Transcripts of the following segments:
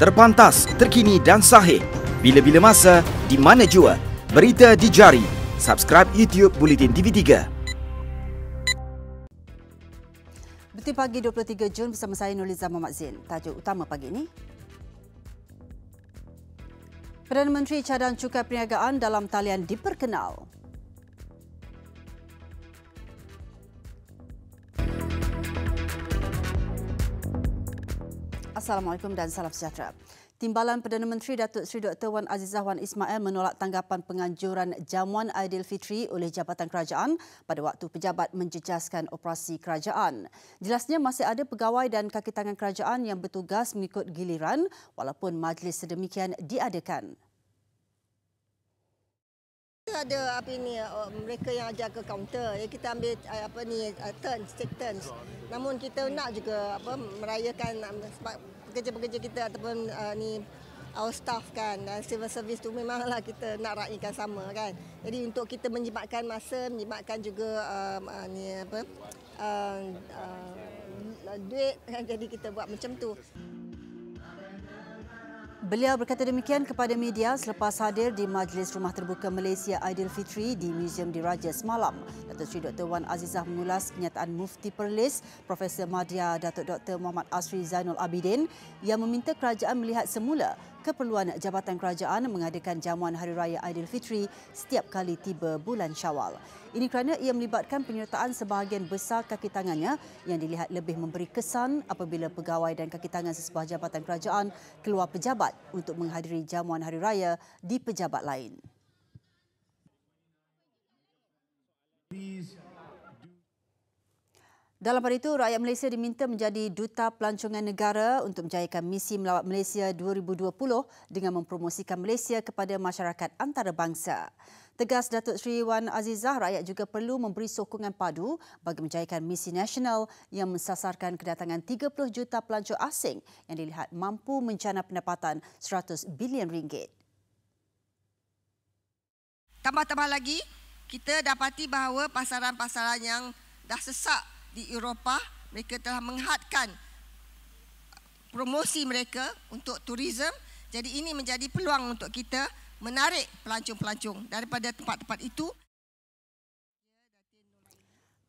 Terpantas, terkini dan sahih. Bila-bila masa, di mana jua. Berita di jari. Subscribe YouTube Bulletin TV3. Berita pagi 23 Jun bersama saya Nurliza Muhammad Zain. Tajuk utama pagi ini. Perdana Menteri Cadang Cukai Perniagaan dalam talian diperkenal. Assalamualaikum dan salam sejahtera. Timbalan Perdana Menteri Datuk Seri Dr. Wan Azizah Wan Ismail menolak tanggapan penganjuran jamuan Aidilfitri oleh Jabatan Kerajaan pada waktu pejabat menjejaskan operasi kerajaan. Jelasnya masih ada pegawai dan kaki tangan kerajaan yang bertugas mengikut giliran walaupun majlis sedemikian diadakan. Ada mereka yang ajar ke kaunter, kita ambil take turns. Namun kita nak juga merayakan sebab pekerja-pekerja kita ataupun our staff kan, civil service tu memanglah kita nak raihkan sama kan. Jadi untuk kita menjimatkan masa, menjimatkan juga duit kan, jadi kita buat macam tu. Beliau berkata demikian kepada media selepas hadir di Majlis Rumah Terbuka Malaysia Aidilfitri di Museum Diraja semalam. Datuk Seri Dr. Wan Azizah mengulas kenyataan Mufti Perlis, Profesor Madya Datuk Dr. Muhammad Asri Zainul Abidin yang meminta kerajaan melihat semula keperluan Jabatan Kerajaan mengadakan jamuan Hari Raya Aidilfitri setiap kali tiba bulan Syawal. Ini kerana ia melibatkan penyertaan sebahagian besar kaki tangannya yang dilihat lebih memberi kesan apabila pegawai dan kaki tangan sesebuah jabatan kerajaan keluar pejabat untuk menghadiri jamuan Hari Raya di pejabat lain. Dalam pada itu, rakyat Malaysia diminta menjadi duta pelancongan negara untuk menjayakan misi melawat Malaysia 2020 dengan mempromosikan Malaysia kepada masyarakat antarabangsa. Tegas Datuk Seri Wan Azizah, rakyat juga perlu memberi sokongan padu bagi menjayakan misi nasional yang mensasarkan kedatangan 30 juta pelancong asing yang dilihat mampu menjana pendapatan 100 bilion ringgit. Tambah-tambah lagi, kita dapati bahawa pasaran-pasaran yang dah sesak di Eropah, mereka telah menghadkan promosi mereka untuk turisme. Jadi ini menjadi peluang untuk kita menarik pelancong-pelancong daripada tempat-tempat itu.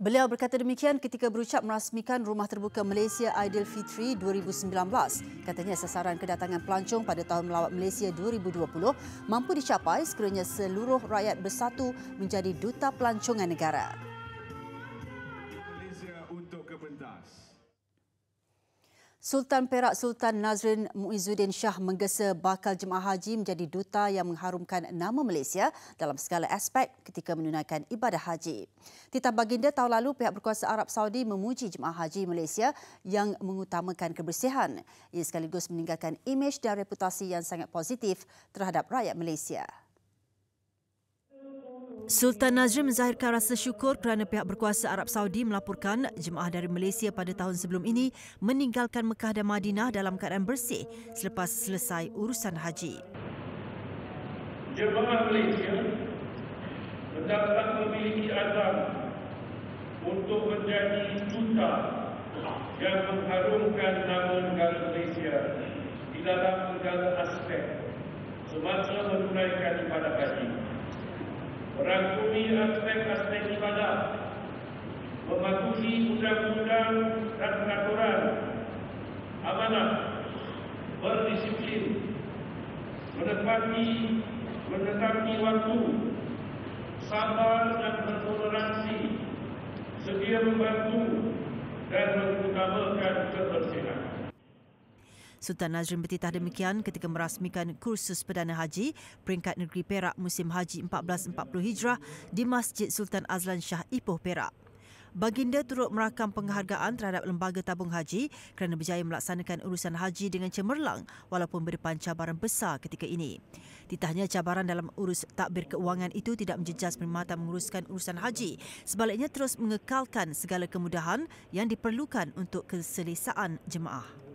Beliau berkata demikian ketika berucap merasmikan Rumah Terbuka Malaysia Aidilfitri 2019. Katanya sasaran kedatangan pelancong pada tahun melawat Malaysia 2020 mampu dicapai sekiranya seluruh rakyat bersatu menjadi duta pelancongan negara. Sultan Perak Sultan Nazrin Muizzuddin Shah menggesa bakal jemaah haji menjadi duta yang mengharumkan nama Malaysia dalam segala aspek ketika menunaikan ibadah haji. Titah baginda tahun lalu pihak berkuasa Arab Saudi memuji jemaah haji Malaysia yang mengutamakan kebersihan. Ia sekaligus meninggalkan imej dan reputasi yang sangat positif terhadap rakyat Malaysia. Sultan Nazrin menzahirkan rasa syukur kerana pihak berkuasa Arab Saudi melaporkan jemaah dari Malaysia pada tahun sebelum ini meninggalkan Mekah dan Madinah dalam keadaan bersih selepas selesai urusan haji. Jemaah Malaysia mendapat memiliki azam untuk menjadi duta yang mengharumkan nama negara Malaysia di dalam segala aspek semasa menunaikan ibadah haji. Merangkumi aspek-aspek ibadah, mematuhi undang-undang dan peraturan, amanah, berdisiplin, menepati waktu, sabar dan bertoleransi, sedia membantu dan mengutamakan kebersihan. Sultan Nazrin bertitah demikian ketika merasmikan kursus Perdana Haji peringkat negeri Perak musim Haji 1440 Hijrah di Masjid Sultan Azlan Shah Ipoh Perak. Baginda turut merakam penghargaan terhadap Lembaga Tabung Haji kerana berjaya melaksanakan urusan haji dengan cemerlang walaupun berdepan cabaran besar ketika ini. Titahnya cabaran dalam urus takbir keuangan itu tidak menjejas perkhidmatan menguruskan urusan haji, sebaliknya terus mengekalkan segala kemudahan yang diperlukan untuk keselesaan jemaah.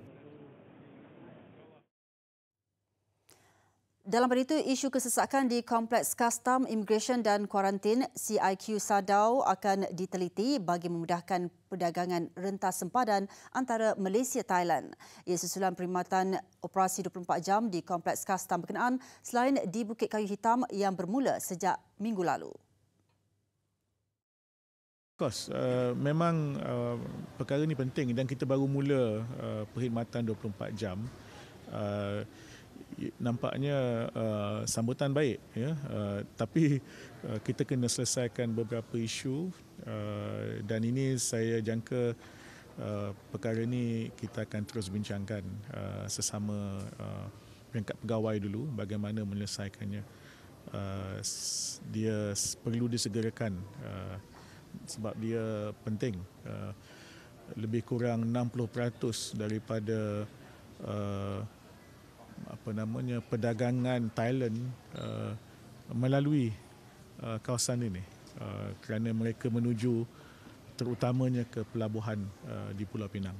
Dalam pada itu, isu kesesakan di Kompleks Kastam, Immigration dan Kuarantin CIQ Sadau akan diteliti bagi memudahkan perdagangan rentas sempadan antara Malaysia Thailand. Ia susulan perkhidmatan operasi 24 jam di Kompleks Kastam berkenaan selain di Bukit Kayu Hitam yang bermula sejak minggu lalu. Memang perkara ini penting dan kita baru mula perkhidmatan 24 jam. Nampaknya sambutan baik, ya. Tapi kita kena selesaikan beberapa isu dan ini saya jangka perkara ini kita akan terus bincangkan sesama peringkat pegawai dulu bagaimana menyelesaikannya. Dia perlu disegerakan sebab dia penting. Lebih kurang 60% daripada perdagangan Thailand melalui kawasan ini kerana mereka menuju terutamanya ke pelabuhan di Pulau Pinang.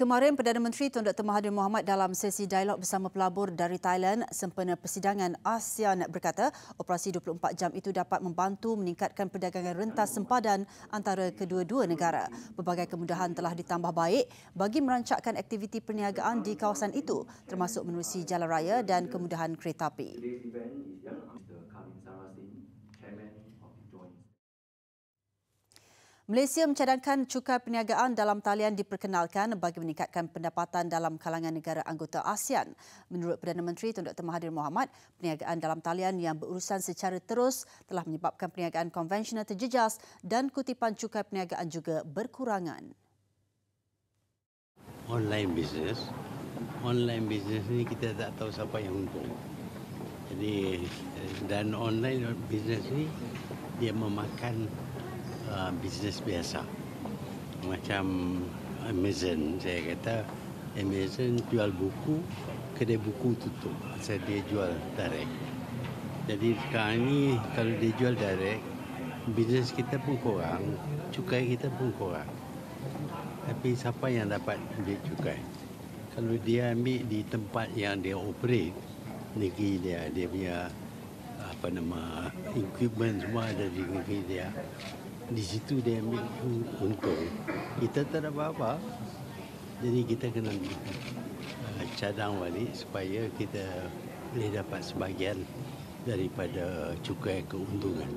Kemarin Perdana Menteri Tun Dr. Mahathir Mohamad dalam sesi dialog bersama pelabur dari Thailand sempena persidangan ASEAN berkata operasi 24 jam itu dapat membantu meningkatkan perdagangan rentas sempadan antara kedua-dua negara. Berbagai kemudahan telah ditambah baik bagi merancangkan aktiviti perniagaan di kawasan itu termasuk menerusi jalan raya dan kemudahan kereta api. Malaysia mencadangkan cukai perniagaan dalam talian diperkenalkan bagi meningkatkan pendapatan dalam kalangan negara anggota ASEAN. Menurut Perdana Menteri Tun Dr. Mahathir Mohamad, perniagaan dalam talian yang berurusan secara terus telah menyebabkan perniagaan konvensional terjejas dan kutipan cukai perniagaan juga berkurangan. Online business ni kita tak tahu siapa yang untung. Jadi dan online business ni dia memakan bisnes biasa. Macam Amazon, saya kata Amazon jual buku, kedai buku tutup. Pasal dia jual direct. Jadi sekarang ni kalau dia jual direct, bisnes kita pun kurang, cukai kita pun kurang. Tapi siapa yang dapat ambil cukai? Kalau dia ambil di tempat yang dia operate, negeri dia punya equipment semua ada di negeri dia. Di situ dia ambil untung. Kita tak ada apa-apa. Jadi kita kena cadang balik supaya kita boleh dapat sebahagian daripada cukai keuntungan.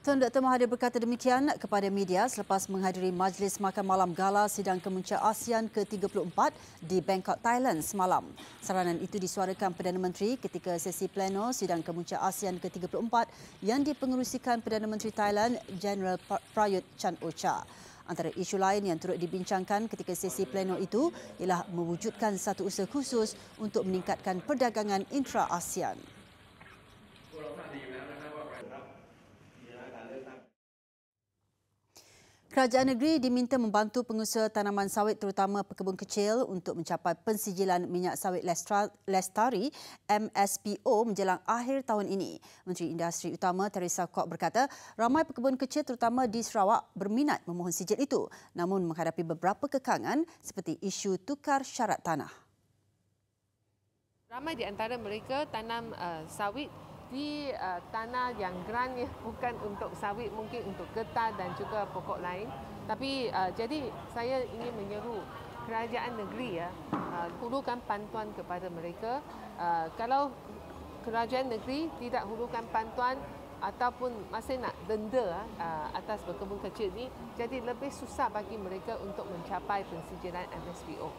Tun Dr. Mahathir berkata demikian kepada media selepas menghadiri Majlis Makan Malam Gala Sidang Kemuncak ASEAN ke-34 di Bangkok, Thailand semalam. Saranan itu disuarakan Perdana Menteri ketika sesi pleno Sidang Kemuncak ASEAN ke-34 yang dipengerusikan Perdana Menteri Thailand Jeneral Prayut Chan-o-cha. Antara isu lain yang turut dibincangkan ketika sesi pleno itu ialah mewujudkan satu usaha khusus untuk meningkatkan perdagangan intra-ASEAN. Kerajaan negeri diminta membantu pengusaha tanaman sawit terutama pekebun kecil untuk mencapai pensijilan minyak sawit lestari MSPO menjelang akhir tahun ini. Menteri Industri Utama Teresa Kwok berkata ramai pekebun kecil terutama di Sarawak berminat memohon sijil itu namun menghadapi beberapa kekangan seperti isu tukar syarat tanah. Ramai di antara mereka tanam sawit di tanah yang grantnya bukan untuk sawit, mungkin untuk getah dan juga pokok lain. Tapi jadi saya ingin menyeru kerajaan negeri hulukan bantuan kepada mereka. Kalau kerajaan negeri tidak hulukan bantuan ataupun masih nak denda atas berkebun kecil ini, jadi lebih susah bagi mereka untuk mencapai pensijilan MSPO.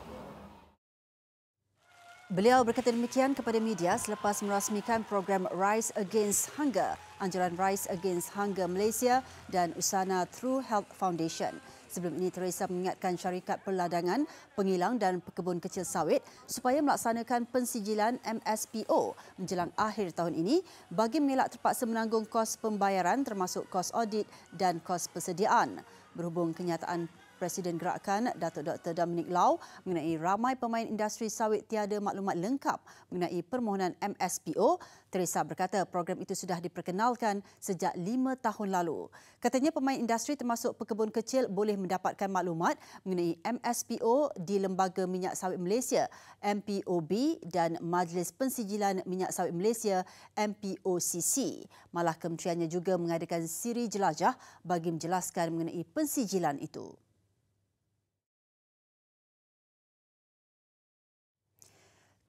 Beliau berkata demikian kepada media selepas merasmikan program Rise Against Hunger, anjuran Rise Against Hunger Malaysia dan Usana True Health Foundation. Sebelum ini, Teresa mengingatkan syarikat perladangan, pengilang dan pekebun kecil sawit supaya melaksanakan pensijilan MSPO menjelang akhir tahun ini bagi mengelak terpaksa menanggung kos pembayaran termasuk kos audit dan kos persediaan. Berhubung kenyataan Presiden Gerakan Datuk Dr. Dominic Lau mengenai ramai pemain industri sawit tiada maklumat lengkap mengenai permohonan MSPO, Teresa berkata program itu sudah diperkenalkan sejak 5 tahun lalu. Katanya pemain industri termasuk pekebun kecil boleh mendapatkan maklumat mengenai MSPO di Lembaga Minyak Sawit Malaysia MPOB dan Majlis Pensijilan Minyak Sawit Malaysia MPOCC. Malah kementeriannya juga mengadakan siri jelajah bagi menjelaskan mengenai pensijilan itu.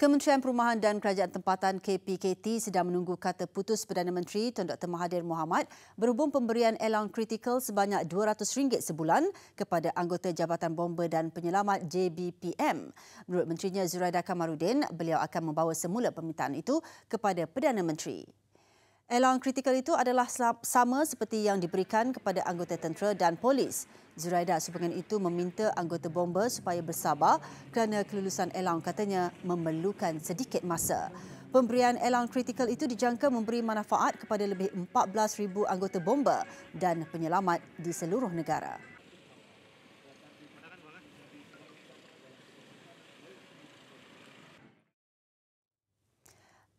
Kementerian Perumahan dan Kerajaan Tempatan KPKT sedang menunggu kata putus Perdana Menteri Tun Dr. Mahathir Mohamad berhubung pemberian allowance kritikal sebanyak RM200 sebulan kepada anggota Jabatan Bomba dan Penyelamat JBPM. Menurut Menterinya Zuraida Kamarudin, beliau akan membawa semula permintaan itu kepada Perdana Menteri. Allowance kritikal itu adalah sama seperti yang diberikan kepada anggota tentera dan polis. Zuraida sehubungan itu meminta anggota bomba supaya bersabar kerana kelulusan allowance katanya memerlukan sedikit masa. Pemberian allowance kritikal itu dijangka memberi manfaat kepada lebih 14,000 anggota bomba dan penyelamat di seluruh negara.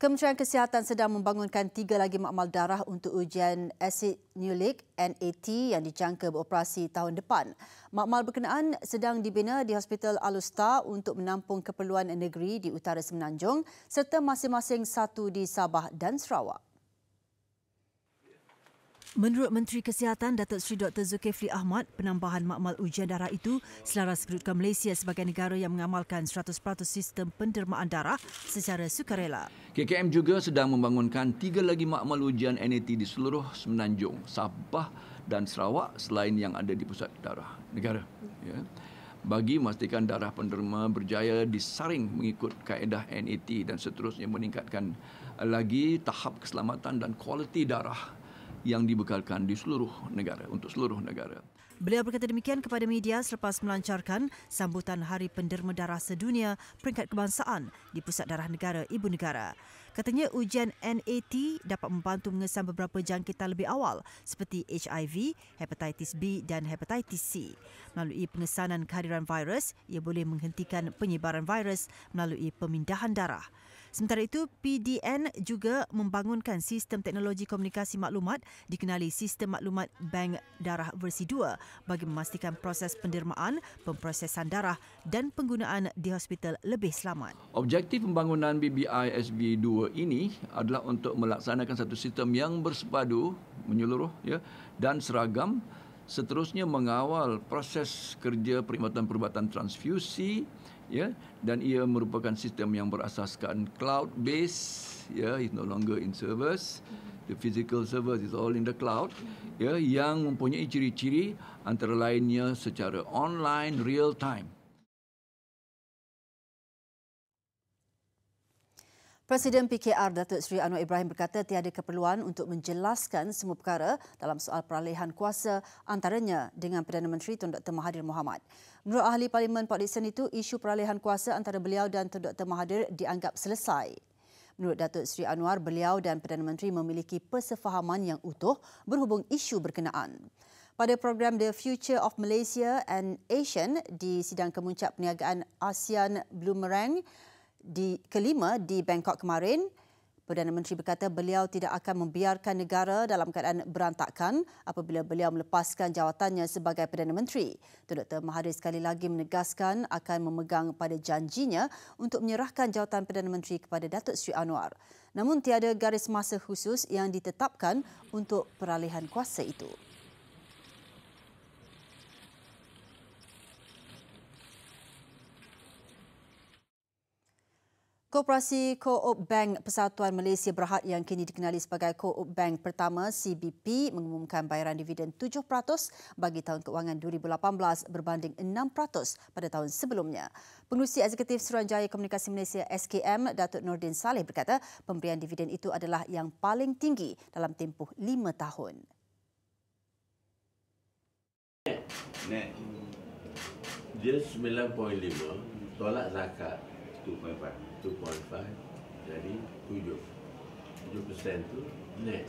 Kementerian Kesihatan sedang membangunkan 3 lagi makmal darah untuk ujian asid nucleic NAT yang dijangka beroperasi tahun depan. Makmal berkenaan sedang dibina di Hospital Al-Usta untuk menampung keperluan negeri di utara Semenanjung serta masing-masing satu di Sabah dan Sarawak. Menurut Menteri Kesihatan Datuk Seri Dr. Zulkifli Ahmad, penambahan makmal ujian darah itu selaras kedudukan Malaysia sebagai negara yang mengamalkan 100% sistem pendermaan darah secara sukarela. KKM juga sedang membangunkan 3 lagi makmal ujian NAT di seluruh Semenanjung, Sabah dan Sarawak selain yang ada di pusat darah negara. Ya. Bagi memastikan darah penderma berjaya disaring mengikut kaedah NAT dan seterusnya meningkatkan lagi tahap keselamatan dan kualiti darah yang dibekalkan di seluruh negara, untuk seluruh negara. Beliau berkata demikian kepada media selepas melancarkan sambutan Hari Penderma Darah Sedunia peringkat kebangsaan di Pusat Darah Negara Ibu Negara. Katanya ujian NAT dapat membantu mengesan beberapa jangkitan lebih awal seperti HIV, hepatitis B dan hepatitis C. Melalui pengesanan kehadiran virus, ia boleh menghentikan penyebaran virus melalui pemindahan darah. Sementara itu, PDN juga membangunkan sistem teknologi komunikasi maklumat dikenali Sistem Maklumat Bank Darah versi 2 bagi memastikan proses pendermaan, pemprosesan darah dan penggunaan di hospital lebih selamat. Objektif pembangunan BBI SV2 ini adalah untuk melaksanakan satu sistem yang bersepadu, menyeluruh dan seragam, seterusnya mengawal proses kerja perkhidmatan perubatan transfusi, dan ia merupakan sistem yang berasaskan cloud based, it's no longer in servers, the physical servers is all in the cloud, yang mempunyai ciri-ciri antara lainnya secara online real time. Presiden PKR Datuk Seri Anwar Ibrahim berkata tiada keperluan untuk menjelaskan semua perkara dalam soal peralihan kuasa antaranya dengan Perdana Menteri Tun Dr. Mahathir Mohamad. Menurut Ahli Parlimen Port Dickson itu, isu peralihan kuasa antara beliau dan Tun Dr. Mahathir dianggap selesai. Menurut Datuk Seri Anwar, beliau dan Perdana Menteri memiliki persefahaman yang utuh berhubung isu berkenaan. Pada program The Future of Malaysia and ASEAN di sidang kemuncak perniagaan ASEAN Bloomerang kelima di Bangkok kemarin, Perdana Menteri berkata beliau tidak akan membiarkan negara dalam keadaan berantakan apabila beliau melepaskan jawatannya sebagai Perdana Menteri. Tun Dr. Mahathir sekali lagi menegaskan akan memegang pada janjinya untuk menyerahkan jawatan Perdana Menteri kepada Datuk Seri Anwar. Namun tiada garis masa khusus yang ditetapkan untuk peralihan kuasa itu. Koperasi Co-op Bank Persatuan Malaysia Berhad yang kini dikenali sebagai Co-op Bank Pertama CBP mengumumkan bayaran dividen 7% bagi tahun kewangan 2018 berbanding 6% pada tahun sebelumnya. Pengerusi Eksekutif Suruhanjaya Komunikasi Malaysia SKM, Datuk Nordin Saleh berkata pemberian dividen itu adalah yang paling tinggi dalam tempoh 5 tahun. Net dia 9.5, tolak zakat 2.5 jadi 7% tu net.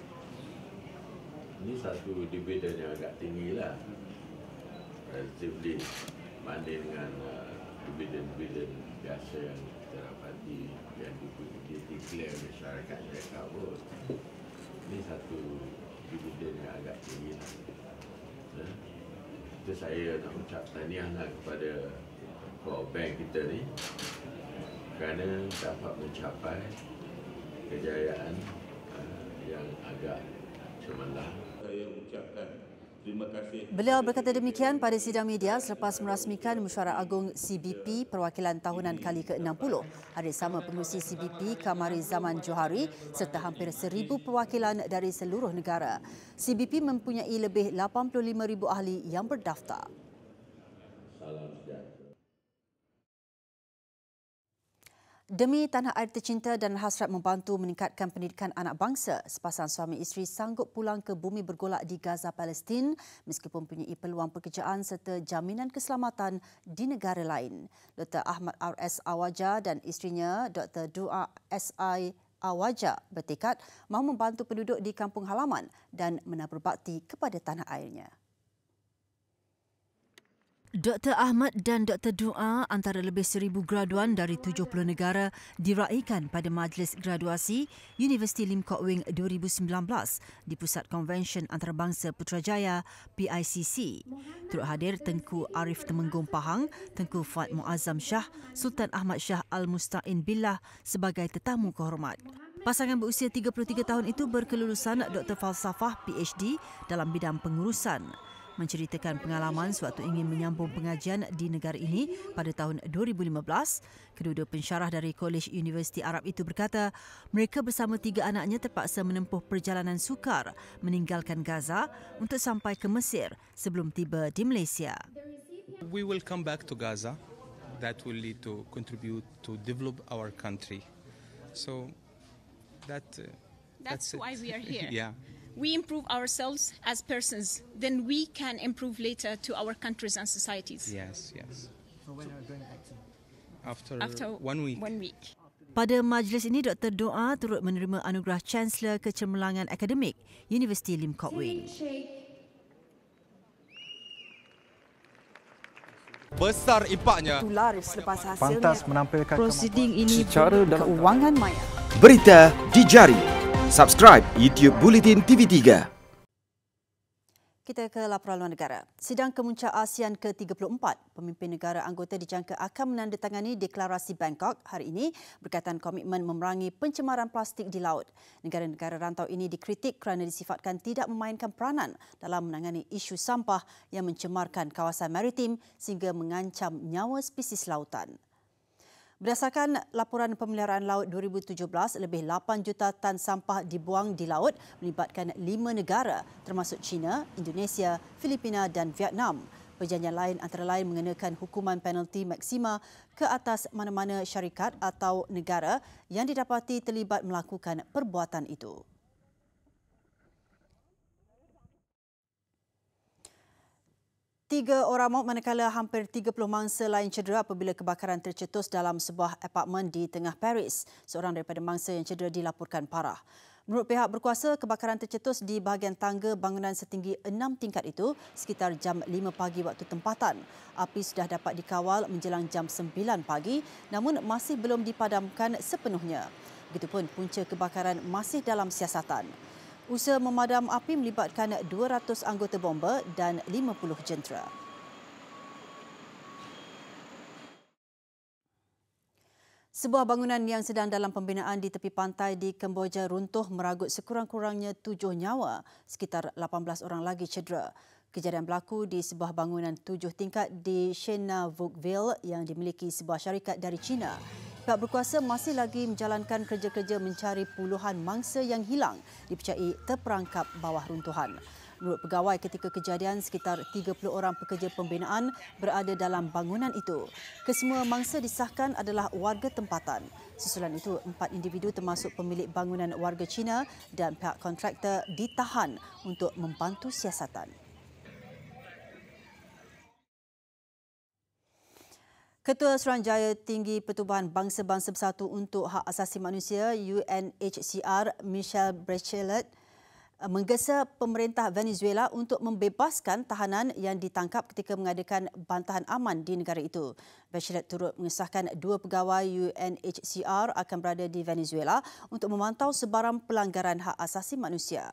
Ini satu dividen yang agak tinggi lah. relatively banding dengan dividen-dividen biasa yang kita dapati yang declare oleh syarikat mereka pun. Ini satu dividen yang agak tinggi. Itu saya nak ucap tahniahlah kepada core bank kita ni kerana dapat mencapai kejayaan yang agak cemerlang. Saya ucapkan terima kasih. Beliau berkata demikian pada sidang media selepas merasmikan Mesyuarat Agung CBP Perwakilan Tahunan kali ke-60. Hari sama pengurusi CBP Kamari Zaman Johari serta hampir 1,000 perwakilan dari seluruh negara. CBP mempunyai lebih 85,000 ahli yang berdaftar. Salam sejahtera. Demi tanah air tercinta dan hasrat membantu meningkatkan pendidikan anak bangsa, sepasang suami isteri sanggup pulang ke bumi bergolak di Gaza, Palestin meskipun mempunyai peluang pekerjaan serta jaminan keselamatan di negara lain. Dr. Ahmad R.S. Awaja dan isterinya Dr. Dua S.I. Awaja bertekad mahu membantu penduduk di kampung halaman dan menabur bakti kepada tanah airnya. Dr. Ahmad dan Dr. Dua antara lebih 1,000 graduan dari 70 negara diraikan pada Majlis Graduasi Universiti Lim Kok Wing 2019 di Pusat Konvensyen Antarabangsa Putrajaya PICC. Turut hadir Tengku Arif Temenggung Pahang, Tengku Fuad Muazzam Shah, Sultan Ahmad Shah Al-Musta'in Billah sebagai tetamu kehormat. Pasangan berusia 33 tahun itu berkelulusan Dr. Falsafah PhD dalam bidang pengurusan. Menceritakan pengalaman sewaktu ingin menyambung pengajian di negara ini pada tahun 2015, kedua-dua pensyarah dari Kolej Universiti Arab itu berkata mereka bersama 3 anaknya terpaksa menempuh perjalanan sukar meninggalkan Gaza untuk sampai ke Mesir sebelum tiba di Malaysia. We will come back to Gaza. That will lead to contribute to develop our country. So that's why we are here. Yeah. We improve ourselves as persons, then we can improve later to our countries and societies. Yes. So when are we going back to? After 1 week. 1 week. Pada majlis ini, Dr. Doa turut menerima anugerah Chancellor Kecemerlangan Akademik Universiti Lim Kok Wing. Besar impaknya. Tular selepas hasilnya. Pantas menampilkan prosiding ini secara dalam keuangan maya. Berita di jari. Subscribe YouTube Bulletin TV3. Kita ke laporan luar negara. Sidang Kemuncak ASEAN ke-34, pemimpin negara anggota dijangka akan menandatangani deklarasi Bangkok hari ini berkaitan komitmen memerangi pencemaran plastik di laut. Negara-negara rantau ini dikritik kerana disifatkan tidak memainkan peranan dalam menangani isu sampah yang mencemarkan kawasan maritim sehingga mengancam nyawa spesies lautan. Berdasarkan laporan pemeliharaan laut 2017, lebih 8 juta tan sampah dibuang di laut melibatkan 5 negara termasuk China, Indonesia, Filipina dan Vietnam. Perjanjian lain antara lain mengenakan hukuman penalti maksima ke atas mana-mana syarikat atau negara yang didapati terlibat melakukan perbuatan itu. Tiga orang maut manakala hampir 30 mangsa lain cedera apabila kebakaran tercetus dalam sebuah apartmen di tengah Paris. Seorang daripada mangsa yang cedera dilaporkan parah. Menurut pihak berkuasa, kebakaran tercetus di bahagian tangga bangunan setinggi 6 tingkat itu sekitar jam 5 pagi waktu tempatan. Api sudah dapat dikawal menjelang jam 9 pagi namun masih belum dipadamkan sepenuhnya. Begitupun punca kebakaran masih dalam siasatan. Usaha memadam api melibatkan 200 anggota bomba dan 50 jentera. Sebuah bangunan yang sedang dalam pembinaan di tepi pantai di Kemboja runtuh meragut sekurang-kurangnya 7 nyawa, sekitar 18 orang lagi cedera. Kejadian berlaku di sebuah bangunan 7 tingkat di Chenavukville yang dimiliki sebuah syarikat dari China. Pihak berkuasa masih lagi menjalankan kerja-kerja mencari puluhan mangsa yang hilang dipercayai terperangkap bawah runtuhan. Menurut pegawai ketika kejadian, sekitar 30 orang pekerja pembinaan berada dalam bangunan itu. Kesemua mangsa disahkan adalah warga tempatan. Susulan itu, 4 individu termasuk pemilik bangunan warga Cina dan pihak kontraktor ditahan untuk membantu siasatan. Ketua Suruhanjaya Tinggi Pertubuhan Bangsa-Bangsa Bersatu untuk Hak Asasi Manusia UNHCR Michelle Bachelet menggesa pemerintah Venezuela untuk membebaskan tahanan yang ditangkap ketika mengadakan bantahan aman di negara itu. Bachelet turut mengesahkan 2 pegawai UNHCR akan berada di Venezuela untuk memantau sebarang pelanggaran hak asasi manusia.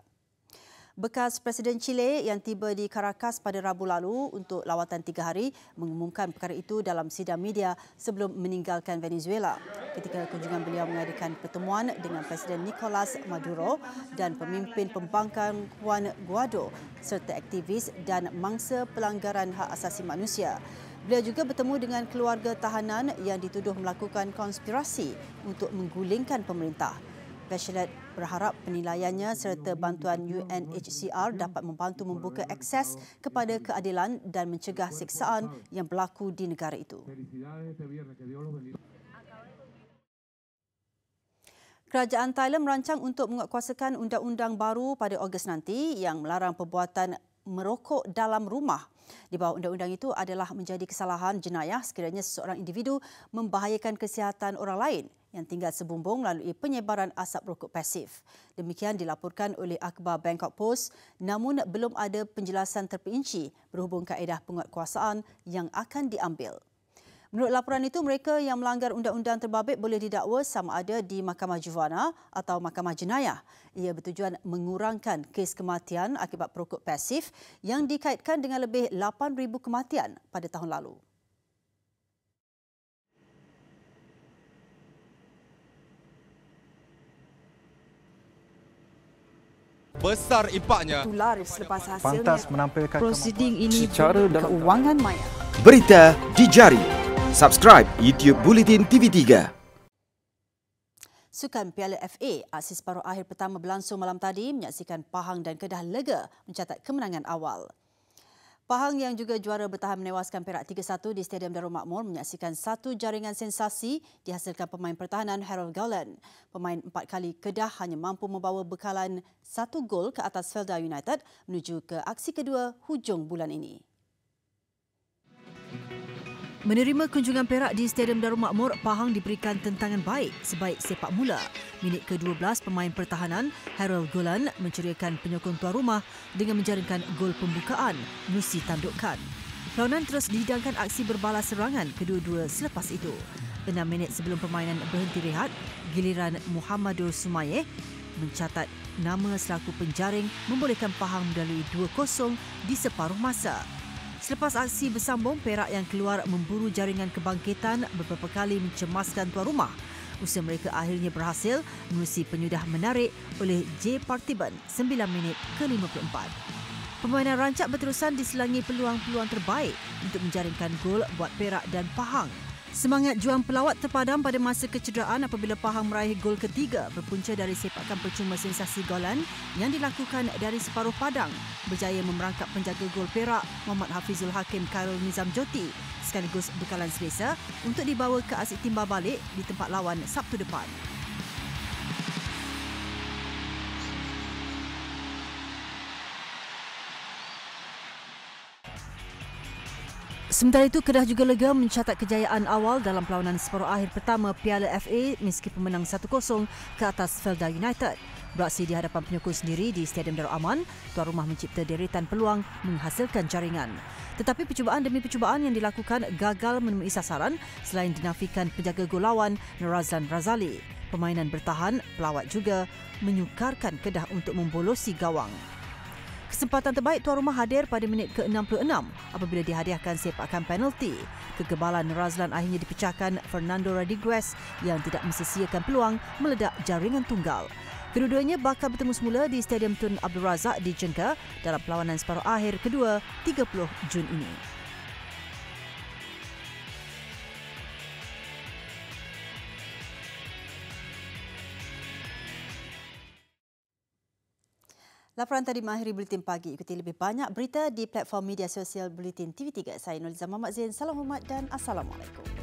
Bekas Presiden Chile yang tiba di Caracas pada Rabu lalu untuk lawatan 3 hari mengumumkan perkara itu dalam sidang media sebelum meninggalkan Venezuela. Ketika kunjungan beliau mengadakan pertemuan dengan Presiden Nicolas Maduro dan pemimpin pembangkang Juan Guaido serta aktivis dan mangsa pelanggaran hak asasi manusia. Beliau juga bertemu dengan keluarga tahanan yang dituduh melakukan konspirasi untuk menggulingkan pemerintah. Bachelet berharap penilaiannya serta bantuan UNHCR dapat membantu membuka akses kepada keadilan dan mencegah siksaan yang berlaku di negara itu. Kerajaan Thailand merancang untuk menguatkuasakan undang-undang baru pada Ogos nanti yang melarang perbuatan merokok dalam rumah. Di bawah undang-undang itu adalah menjadi kesalahan jenayah sekiranya seseorang individu membahayakan kesihatan orang lain yang tinggal sebumbung melalui penyebaran asap rokok pasif. Demikian dilaporkan oleh akhbar Bangkok Post, namun belum ada penjelasan terperinci berhubung kaedah penguatkuasaan yang akan diambil. Menurut laporan itu, mereka yang melanggar undang-undang terbabit boleh didakwa sama ada di Mahkamah Juvana atau Mahkamah Jenayah. Ia bertujuan mengurangkan kes kematian akibat perokok pasif yang dikaitkan dengan lebih 8,000 kematian pada tahun lalu. Besar impaknya. Selepas hasilnya, pantas menampilkan prosiding ini secara keuangan maya. Berita di jari. Subscribe YouTube Bulletin TV3. Sukan Piala FA, aksi separuh akhir pertama berlangsung malam tadi menyaksikan Pahang dan Kedah lega mencatat kemenangan awal. Pahang yang juga juara bertahan menewaskan Perak 3-1 di Stadium Darul Makmur menyaksikan satu jaringan sensasi dihasilkan pemain pertahanan Harold Golan. Pemain 4 kali Kedah hanya mampu membawa bekalan 1 gol ke atas Felda United menuju ke aksi kedua hujung bulan ini. Menerima kunjungan Perak di Stadium Darul Makmur, Pahang diberikan tentangan baik sebaik sepak mula. Minit ke-12 pemain pertahanan Harold Golan menceriakan penyokong tuan rumah dengan menjaringkan gol pembukaan menerusi tandukan. Perlawanan terus dihidangkan aksi berbalas serangan kedua-dua selepas itu. 6 minit sebelum permainan berhenti rehat, giliran Muhammadur Sumayeh mencatat nama selaku penjaring membolehkan Pahang mendalui 2-0 di separuh masa. Selepas aksi bersambung, Perak yang keluar memburu jaringan kebangkitan beberapa kali mencemaskan tuan rumah. Usaha mereka akhirnya berhasil menerusi penyudah menarik oleh J. Parthiban 9 minit ke-54. Permainan rancak berterusan diselangi peluang-peluang terbaik untuk menjaringkan gol buat Perak dan Pahang. Semangat juang pelawat terpadam pada masa kecederaan apabila Pahang meraih gol ketiga berpunca dari sepakan percuma sensasi Golan yang dilakukan dari separuh padang, berjaya memerangkap penjaga gol Perak Muhammad Hafizul Hakim Khairul Nizam Joti sekaligus bekalan selesa untuk dibawa ke aksi timbal balik di tempat lawan Sabtu depan. Sementara itu, Kedah juga lega mencatat kejayaan awal dalam perlawanan separuh akhir pertama Piala FA meski pemenang 1-0 ke atas Felda United. Beraksi di hadapan penyokong sendiri di Stadium Darul Aman, tuan rumah mencipta deretan peluang menghasilkan jaringan. Tetapi percubaan demi percubaan yang dilakukan gagal menemui sasaran selain dinafikan penjaga gol lawan Razlan Razali. Permainan bertahan, pelawat juga menyukarkan Kedah untuk membolosi gawang. Kesempatan terbaik tuan rumah hadir pada minit ke-66 apabila dihadiahkan sepakan penalti. Kegebalan Razlan akhirnya dipecahkan Fernando Rodriguez yang tidak mensia-siakan peluang meledak jaringan tunggal. Kedua-duanya bakal bertemu semula di Stadium Tun Abdul Razak di Jengka dalam perlawanan separuh akhir kedua 30 Jun ini. Laporan tadi mengakhiri Buletin Pagi. Ikuti lebih banyak berita di platform media sosial Buletin TV3. Saya Nurliza Muhammad Zain. Salam hormat dan Assalamualaikum.